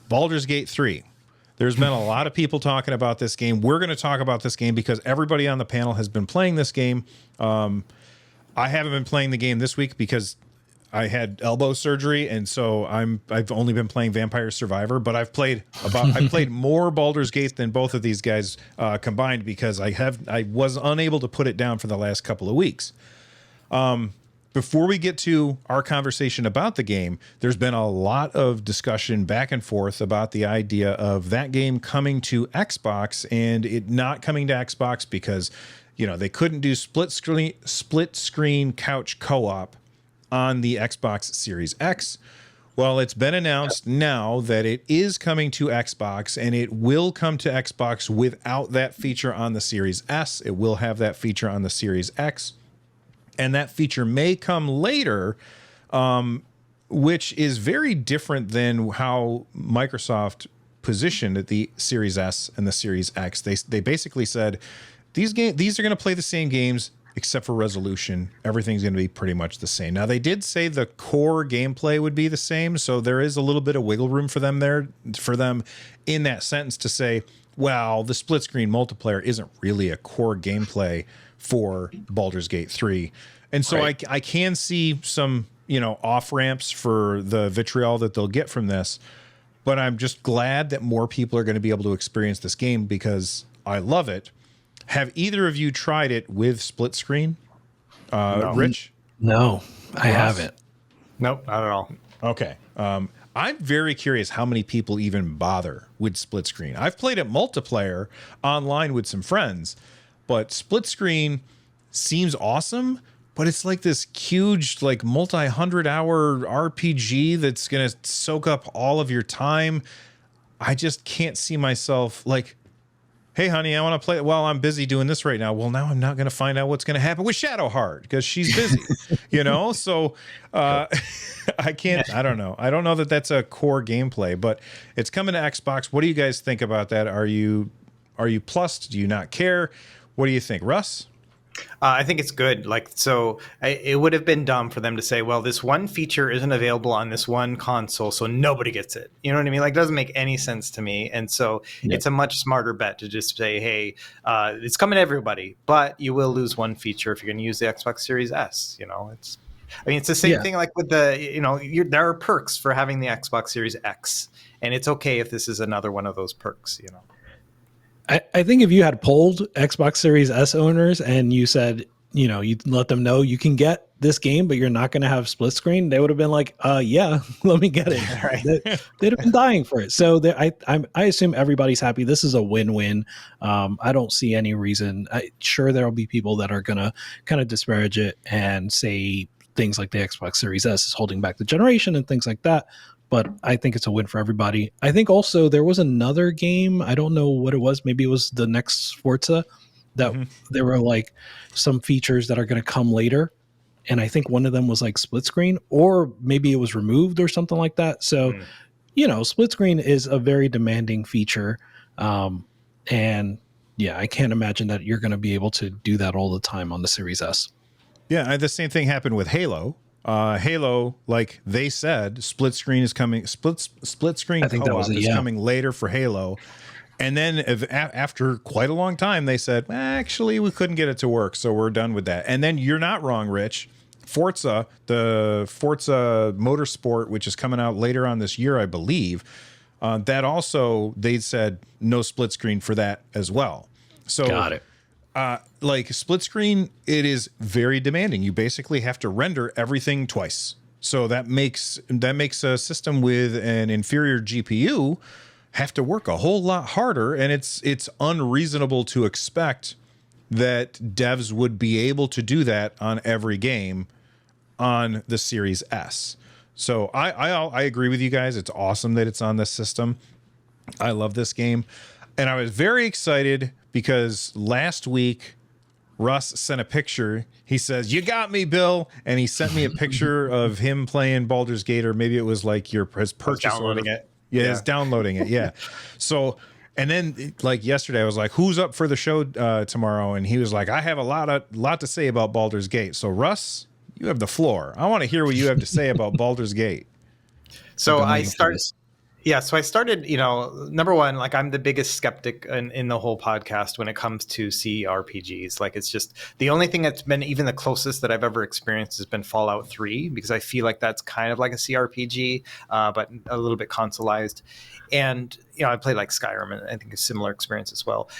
Baldur's Gate 3. There's been a lot of people talking about this game. We're going to talk about this game because everybody on the panel has been playing this game. I haven't been playing the game this week because I had elbow surgery, and so I've only been playing Vampire Survivor, but I played more Baldur's Gate than both of these guys combined because I was unable to put it down for the last couple of weeks. Before we get to our conversation about the game, there's been a lot of discussion back and forth about the idea of that game coming to Xbox and it not coming to Xbox because, they couldn't do split screen couch co-op on the Xbox Series X. Well, it's been announced now that it is coming to Xbox, and it will come to Xbox without that feature on the Series S. It will have that feature on the Series X, and that feature may come later, which is very different than how Microsoft positioned the Series S and the Series X. They basically said these are going to play the same games except for resolution. Everything's going to be pretty much the same. Now, they did say the core gameplay would be the same, so there is a little bit of wiggle room for them in that sentence to say, well, the split screen multiplayer isn't really a core gameplay for Baldur's Gate 3. And so right. I can see some, off ramps for the vitriol that they'll get from this, but I'm just glad that more people are going to be able to experience this game because I love it. Have either of you tried it with split screen? No. Rich? No, I haven't. Nope, not at all. Okay. I'm very curious how many people even bother with split screen. I've played it multiplayer online with some friends, but split screen seems awesome, but it's like this huge, like multi-100-hour RPG that's going to soak up all of your time. I just can't see myself like, hey, honey, I want to play it. Well, I'm busy doing this right now. Well, now I'm not going to find out what's going to happen with Shadowheart because she's busy, So I can't. I don't know. I don't know that that's a core gameplay, but it's coming to Xbox. What do you guys think about that? Are you plussed? Do you not care? What do you think, Russ? I think it's good. It would have been dumb for them to say, well, this one feature isn't available on this one console, so nobody gets it. You know what I mean? It doesn't make any sense to me. And so It's a much smarter bet to just say, hey, it's coming to everybody, but you will lose one feature if you're going to use the Xbox Series S. It's the same thing like with the, there are perks for having the Xbox Series X, and it's okay if this is another one of those perks, I think if you had polled Xbox Series S owners and you said, you'd let them know you can get this game, but you're not going to have split screen, they would have been like, yeah, let me get it. Right. They'd have been dying for it. So I assume everybody's happy. This is a win-win. I don't see any reason. Sure, there will be people that are going to kind of disparage it and say things like the Xbox Series S is holding back the generation and things like that. But I think it's a win for everybody. I think also there was another game. I don't know what it was. Maybe it was the next Forza that there were like some features that are going to come later. And I think one of them was like split screen, or maybe it was removed or something like that. So, split screen is a very demanding feature. And yeah, I can't imagine that you're going to be able to do that all the time on the Series S. Yeah. The same thing happened with Halo. Halo, like they said, split screen is coming. Split screen co-op is coming later for Halo, and then after quite a long time, they said actually we couldn't get it to work, so we're done with that. And then you're not wrong, Rich. Forza, the Forza Motorsport, which is coming out later on this year, I believe, that also they said no split screen for that as well. So got it. Like split screen, it is very demanding. You basically have to render everything twice. So that makes a system with an inferior GPU have to work a whole lot harder. And it's unreasonable to expect that devs would be able to do that on every game on the Series S. So I agree with you guys. It's awesome that it's on this system. I love this game. And I was very excited because last week, Russ sent a picture. He says, "You got me, Bill." And he sent me a picture of him playing Baldur's Gate, or maybe it was like his purchase. Downloading it. Yeah, he's downloading it. Yeah. So, and then like yesterday, I was like, "Who's up for the show tomorrow?" And he was like, "I have a lot to say about Baldur's Gate." So, Russ, you have the floor. I want to hear what you have to say about Baldur's Gate. So Yeah, so I started, number one, like I'm the biggest skeptic in the whole podcast when it comes to CRPGs. Like it's just the only thing that's been even the closest that I've ever experienced has been Fallout 3, because I feel like that's kind of like a CRPG, but a little bit consoleized. And, I played like Skyrim, and I think a similar experience as well.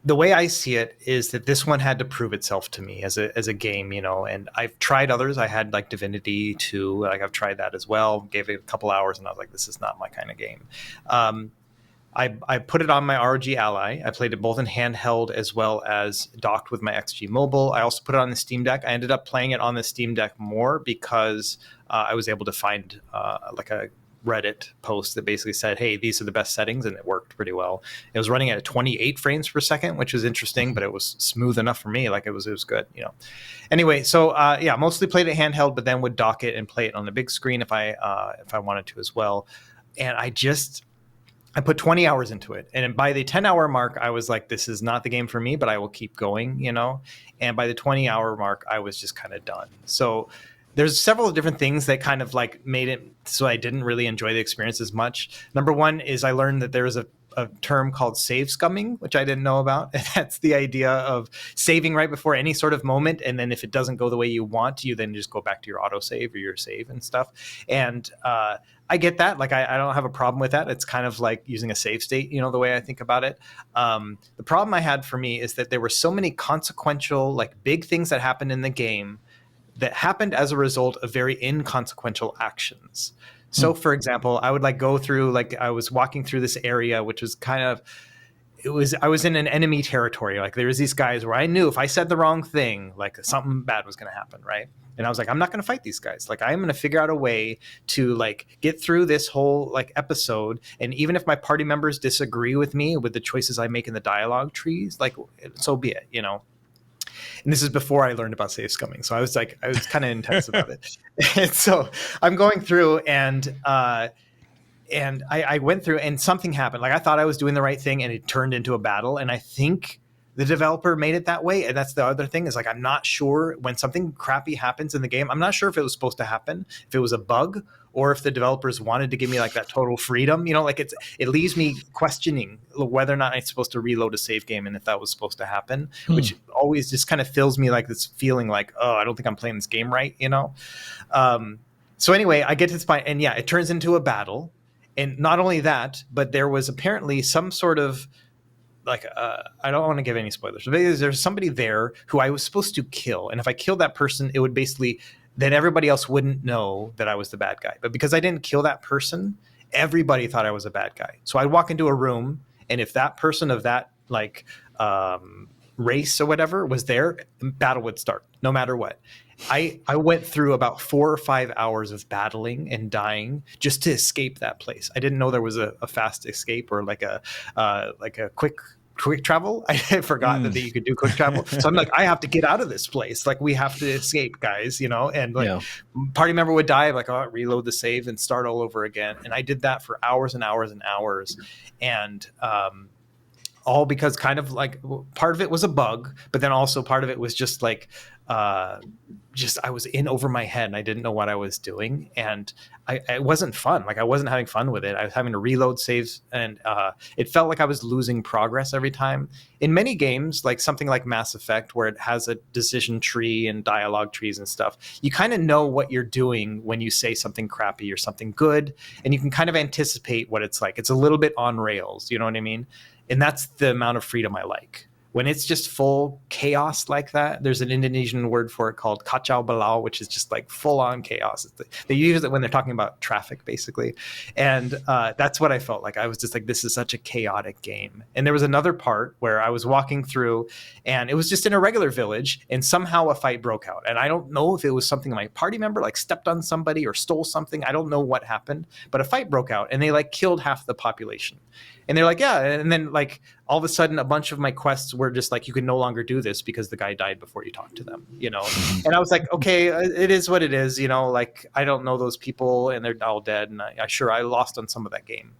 The way I see it is that this one had to prove itself to me as a game, and I've tried others. I had like Divinity 2, like I've tried that as well, gave it a couple hours, and I was like, this is not my kind of game. I put it on my ROG Ally. I played it both in handheld as well as docked with my XG Mobile. I also put it on the Steam Deck. I ended up playing it on the Steam Deck more because I was able to find like a Reddit post that basically said, hey, these are the best settings, and it worked pretty well. It was running at 28 frames per second, which was interesting, but it was smooth enough for me. Like it was good, Anyway, so mostly played it handheld, but then would dock it and play it on the big screen if I wanted to as well. And I put 20 hours into it. And by the 10-hour mark, I was like, this is not the game for me, but I will keep going, And by the 20-hour mark, I was just kind of done. So there's several different things that kind of like made it so I didn't really enjoy the experience as much. Number one is I learned that there's a term called save scumming, which I didn't know about. And that's the idea of saving right before any sort of moment. And then if it doesn't go the way you want, you then just go back to your autosave or your save and stuff. And I get that. Like, I don't have a problem with that. It's kind of like using a save state, the way I think about it. The problem I had for me is that there were so many consequential, like big things that happened in the game that happened as a result of very inconsequential actions. So, for example, I would like go through, like I was walking through this area, which was kind of, I was in an enemy territory. Like there was these guys where I knew if I said the wrong thing, like something bad was going to happen, right? And I was like, I'm not going to fight these guys. Like I'm going to figure out a way to like get through this whole like episode. And even if my party members disagree with me with the choices I make in the dialogue trees, like so be it, And this is before I learned about save scumming. So I was kind of intense about it. And so I'm going through and I went through and something happened. Like I thought I was doing the right thing and it turned into a battle. And I think the developer made it that way. And that's the other thing is like, I'm not sure when something crappy happens in the game. I'm not sure if it was supposed to happen, if it was a bug, or if the developers wanted to give me like that total freedom, like it leaves me questioning whether or not I'm supposed to reload a save game and if that was supposed to happen, which always just kind of fills me like this feeling like, oh, I don't think I'm playing this game right, So anyway, I get to this point and it turns into a battle. And not only that, but there was apparently some sort of like, I don't want to give any spoilers. There's somebody there who I was supposed to kill. And if I killed that person, it would basically, then everybody else wouldn't know that I was the bad guy. But because I didn't kill that person, everybody thought I was a bad guy. So I'd walk into a room, and if that person of that like race or whatever was there, battle would start no matter what. I went through about 4 or 5 hours of battling and dying just to escape that place. I didn't know there was a fast escape or like a quick travel. I had forgotten that you could do quick travel. So I'm like, I have to get out of this place. Like we have to escape, guys, and like party member would die. I'm like, oh, reload the save and start all over again. And I did that for hours and hours and hours. And, all because kind of like part of it was a bug, but then also part of it was just like, I was in over my head and I didn't know what I was doing. And it wasn't fun. Like I wasn't having fun with it. I was having to reload saves and it felt like I was losing progress every time. In many games, like something like Mass Effect, where it has a decision tree and dialogue trees and stuff, you kind of know what you're doing when you say something crappy or something good. And you can kind of anticipate what it's like. It's a little bit on rails. You know what I mean? And that's the amount of freedom I like. When it's just full chaos like that, there's an Indonesian word for it called kacau balau, which is just like full on chaos. They use it when they're talking about traffic, basically. And that's what I felt like. I was just like, this is such a chaotic game. And there was another part where I was walking through and it was just in a regular village and somehow a fight broke out. And I don't know if it was something my party member like stepped on somebody or stole something. I don't know what happened, but a fight broke out and they like killed half the population. And they're like, yeah. And then like all of a sudden a bunch of my quests were just like, you can no longer do this because the guy died before you talked to them, And I was like, okay, it is what it is, like I don't know those people and they're all dead. And I lost on some of that game.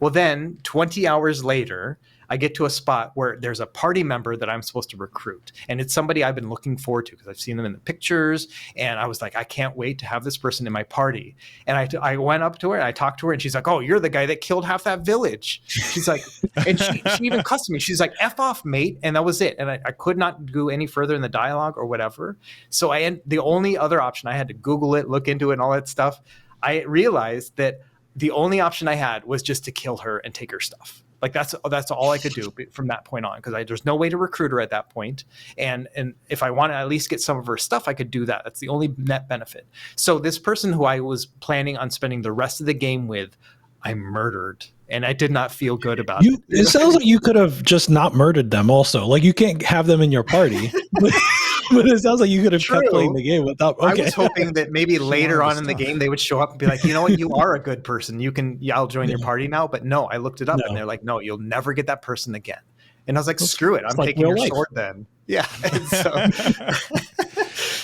Well, then 20 hours later, I get to a spot where there's a party member that I'm supposed to recruit. And it's somebody I've been looking forward to because I've seen them in the pictures. And I was like, I can't wait to have this person in my party. And I went up to her and I talked to her and she's like, oh, you're the guy that killed half that village. She's like, and she even cussed me. She's like, F off, mate. And that was it. And I could not go any further in the dialogue or whatever. So the only other option, I had to Google it, look into it and all that stuff. I realized that the only option I had was just to kill her and take her stuff. Like that's all I could do from that point on, because there's no way to recruit her at that point. And if I want to at least get some of her stuff, I could do that. That's the only net benefit. So this person who I was planning on spending the rest of the game with, I murdered, and I did not feel good about it. It sounds like you could have just not murdered them also. Like you can't have them in your party. But it sounds like you could have kept playing the game without. Okay. I was hoping that maybe later on in the game they would show up and be like, you know what, you are a good person. I'll join your party now. But no, I looked it up and they're like, no, you'll never get that person again. And I was like, screw it, I'm taking your sword then. Yeah.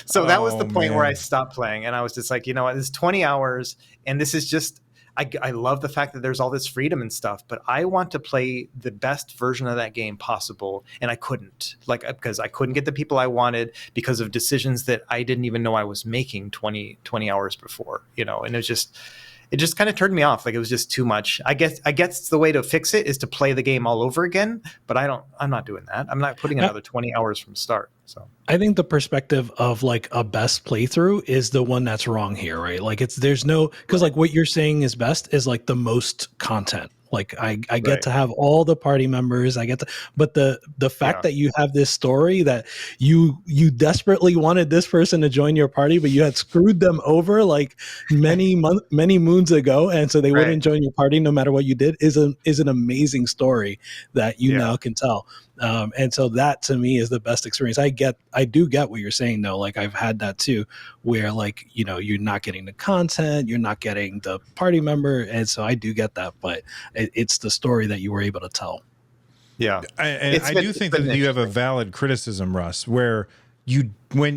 So that was the point where I stopped playing, and I was just like, you know what, this is 20 hours, and this is just. I love the fact that there's all this freedom and stuff, but I want to play the best version of that game possible. And I couldn't, because I couldn't get the people I wanted because of decisions that I didn't even know I was making 20 hours before, and it just kind of turned me off. Like it was just too much. I guess the way to fix it is to play the game all over again, but I'm not doing that. I'm not putting another 20 hours from start. So I think the perspective of like a best playthrough is the one that's wrong here, right? Like because like what you're saying is best is like the most content. Like I get to have all the party members. But the fact that you have this story that you desperately wanted this person to join your party, but you had screwed them over like many moons ago, and so they wouldn't join your party no matter what you did is an amazing story that you now can tell. And so that to me is the best experience. I do get what you're saying though. Like I've had that too, where like, you're not getting the content, you're not getting the party member. And so I do get that, but it's the story that you were able to tell. Yeah. I do think that you have a valid criticism, Russ, where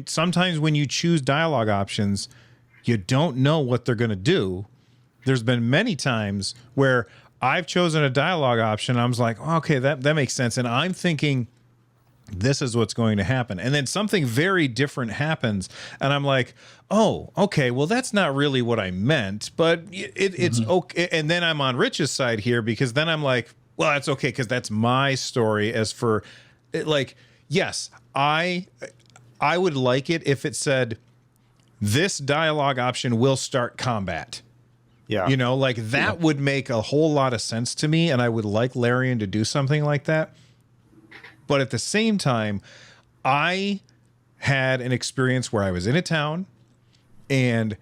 sometimes when you choose dialogue options, you don't know what they're going to do. There's been many times where I've chosen a dialogue option. I was like, okay, that makes sense. And I'm thinking this is what's going to happen. And then something very different happens. And I'm like, oh, okay, well, that's not really what I meant, but it's okay. And then I'm on Rich's side here because then I'm like, well, that's okay. Cause that's my story. As for like, yes, I would like it if it said this dialogue option will start combat. Yeah. Like that would make a whole lot of sense to me. And I would like Larian to do something like that. But at the same time, I had an experience where I was in a town and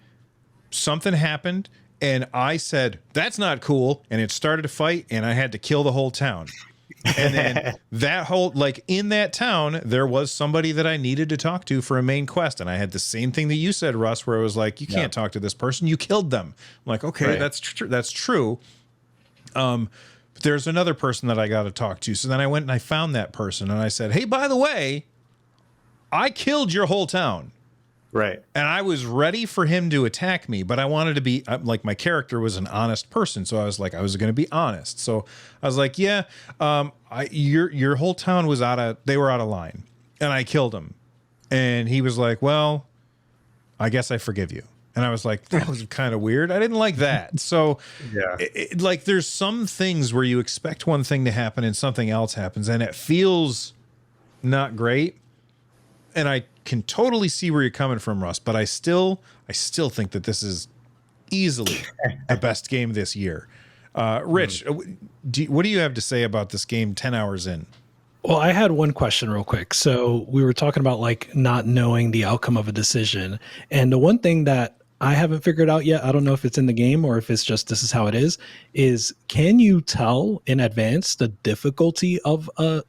something happened and I said, that's not cool. And it started a fight and I had to kill the whole town. And then in that town, there was somebody that I needed to talk to for a main quest. And I had the same thing that you said, Russ, where it was like, you can't talk to this person. You killed them. I'm like, okay, that's true. But there's another person that I got to talk to. So then I went and I found that person and I said, hey, by the way, I killed your whole town. Right. And I was ready for him to attack me, but I wanted to be like, my character was an honest person. So I was like, I was going to be honest. So I was like, yeah, your whole town was they were out of line and I killed him. And he was like, well, I guess I forgive you. And I was like, that was kind of weird. I didn't like that. So like there's some things where you expect one thing to happen and something else happens and it feels not great. And I can totally see where you're coming from, Russ, but I still think that this is easily the best game this year. Rich, what do you have to say about this game 10 hours in? Well, I had one question real quick. So we were talking about like not knowing the outcome of a decision. And the one thing that I haven't figured out yet, I don't know if it's in the game or if it's just this is how it is can you tell in advance the difficulty of a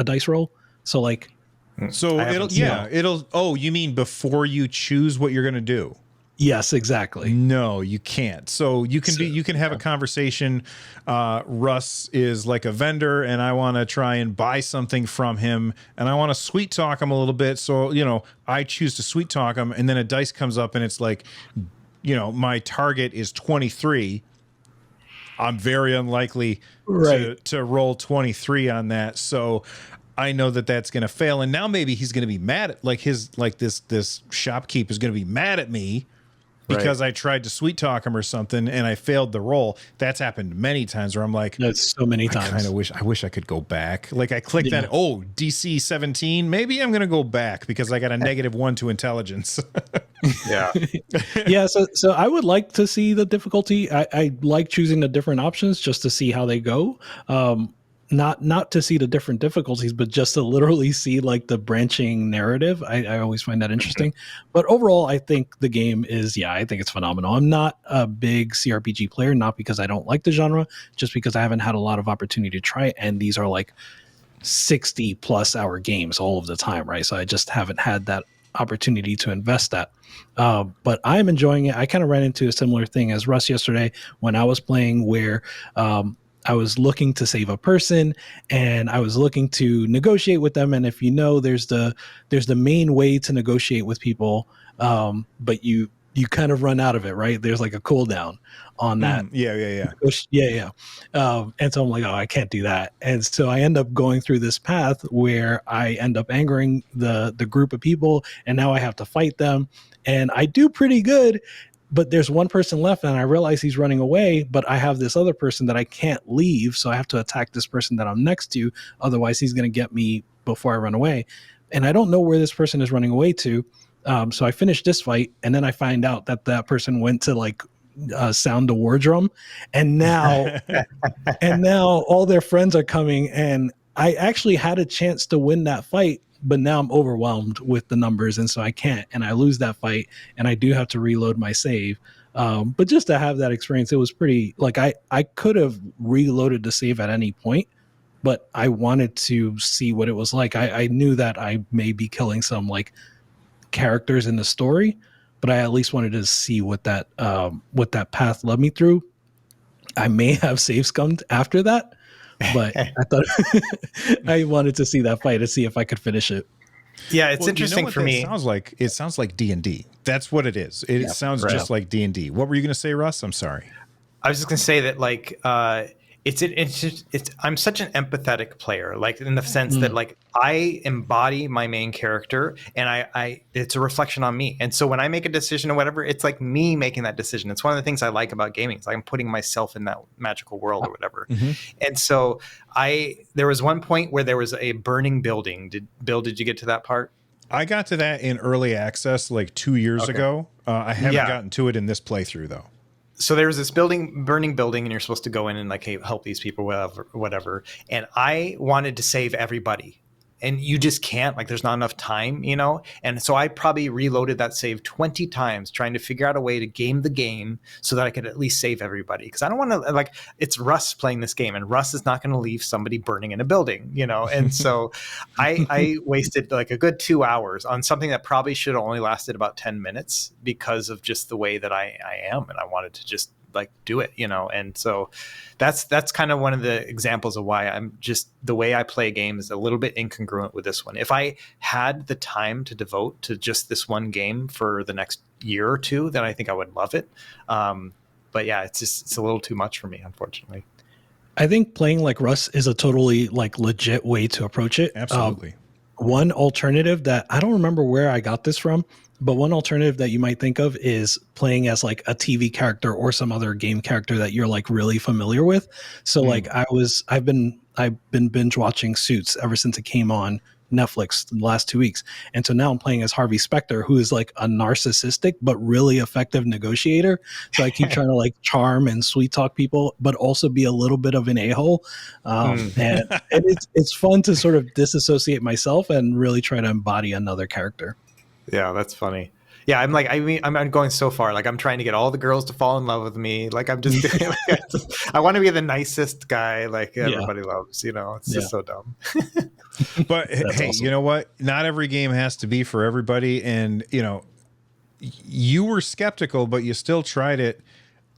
dice roll? So like, you mean before you choose what you're going to do? Yes, exactly. No, you can't. So you can have a conversation. Russ is like a vendor and I want to try and buy something from him and I want to sweet talk him a little bit. So, I choose to sweet talk him and then a dice comes up and it's like, my target is 23. I'm very unlikely Right. to roll 23 on that. So I know that that's going to fail. And now maybe he's going to be mad at this shopkeep is going to be mad at me because I tried to sweet talk him or something and I failed the roll. That's happened many times where I'm like, That's so many I kind times. of wish I could go back. Like I clicked Yeah. that. Oh, DC 17. Maybe I'm going to go back because I got a -1 to intelligence. Yeah. Yeah, so I would like to see the difficulty. I like choosing the different options just to see how they go. Not to see the different difficulties, but just to literally see like the branching narrative. I always find that interesting. But overall, I think the game is, yeah, I think it's phenomenal. I'm not a big CRPG player, not because I don't like the genre, just because I haven't had a lot of opportunity to try it. And these are like 60+ hour games all of the time, right? So I just haven't had that opportunity to invest that. But I'm enjoying it. I kind of ran into a similar thing as Russ yesterday when I was playing, where I was looking to save a person and I was looking to negotiate with them. And if you know, there's the main way to negotiate with people, but you kind of run out of it, right? There's like a cooldown on that. Yeah. Yeah. And so I'm like, oh, I can't do that. And so I end up going through this path where I end up angering the group of people, and now I have to fight them. And I do pretty good, but there's one person left and I realize he's running away, but I have this other person that I can't leave. So I have to attack this person that I'm next to. Otherwise he's going to get me before I run away. And I don't know where this person is running away to. So I finish this fight and then I find out that that person went to like sound the war drum, and now all their friends are coming, and I actually had a chance to win that fight, but now I'm overwhelmed with the numbers, and so I can't, and I lose that fight, and I do have to reload my save. But just to have that experience, it was pretty, like, I could have reloaded the save at any point, but I wanted to see what it was like. I knew that I may be killing some like characters in the story, but I at least wanted to see what that path led me through. I may have save scummed after that, but I thought I wanted to see that fight to see if I could finish it. Yeah, it's interesting for me. It sounds like D&D. That's what it is. It sounds just like D&D. What were you going to say, Russ? I'm sorry. I was just going to say that, like, I'm such an empathetic player, like in the sense that like I embody my main character, and I it's a reflection on me. And so when I make a decision or whatever, it's like me making that decision. It's one of the things I like about gaming. It's like I'm putting myself in that magical world or whatever. And so there was one point where there was a burning building. Did you get to that part? I got to that in early access like 2 years ago. I haven't gotten to it in this playthrough though. So there was this burning building, and you're supposed to go in and like, hey, help these people, whatever. And I wanted to save everybody, and you just can't, like, there's not enough time, you know? And so I probably reloaded that save 20 times trying to figure out a way to game the game so that I could at least save everybody. Cause I don't want to, like, it's Russ playing this game, and Russ is not going to leave somebody burning in a building, you know? And so I wasted like a good 2 hours on something that probably should have only lasted about 10 minutes because of just the way that I am. And I wanted to just like do it, you know? And so that's kind of one of the examples of why I'm just, the way I play a game is a little bit incongruent with this one. If I had the time to devote to just this one game for the next year or two, then I think I would love it. But yeah, it's a little too much for me, unfortunately. I think playing like Russ is a totally like legit way to approach it. Absolutely. One alternative that I don't remember where I got this from, but one alternative that you might think of is playing as like a TV character or some other game character that you're like really familiar with. So like I've been binge watching Suits ever since it came on Netflix the last 2 weeks. And so now I'm playing as Harvey Specter, who is like a narcissistic but really effective negotiator. So I keep trying to like charm and sweet talk people, but also be a little bit of an a-hole. And it's fun to sort of disassociate myself and really try to embody another character. Yeah, that's funny. Yeah, I'm going so far. Like, I'm trying to get all the girls to fall in love with me. Like, I'm just doing, like, I want to be the nicest guy, like everybody loves, you know, it's just so dumb. But hey, awesome. You know what? Not every game has to be for everybody. And, you know, you were skeptical, but you still tried it.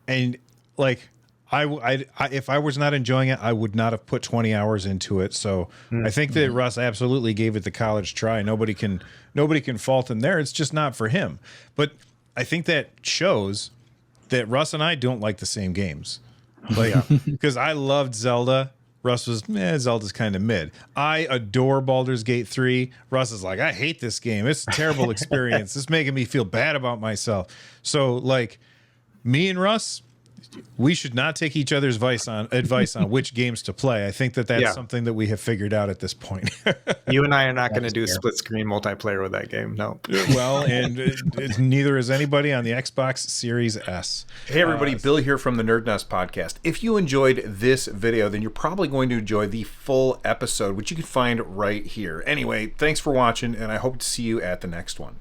And like, if I was not enjoying it, I would not have put 20 hours into it. So I think that Russ absolutely gave it the college try. Nobody can fault him there. It's just not for him. But I think that shows that Russ and I don't like the same games. Like, because I loved Zelda. Russ was, Zelda's kind of mid. I adore Baldur's Gate 3. Russ is like, I hate this game. It's a terrible experience. It's making me feel bad about myself. So, like, me and Russ, we should not take each other's advice on which games to play. I think that's something that we have figured out at this point. You and I are not going to do split screen multiplayer with that game. No. Well, and neither is anybody on the Xbox Series S. Hey everybody, Bill here from the Nerd Nest podcast. If you enjoyed this video, then you're probably going to enjoy the full episode, which you can find right here. Anyway, thanks for watching, and I hope to see you at the next one.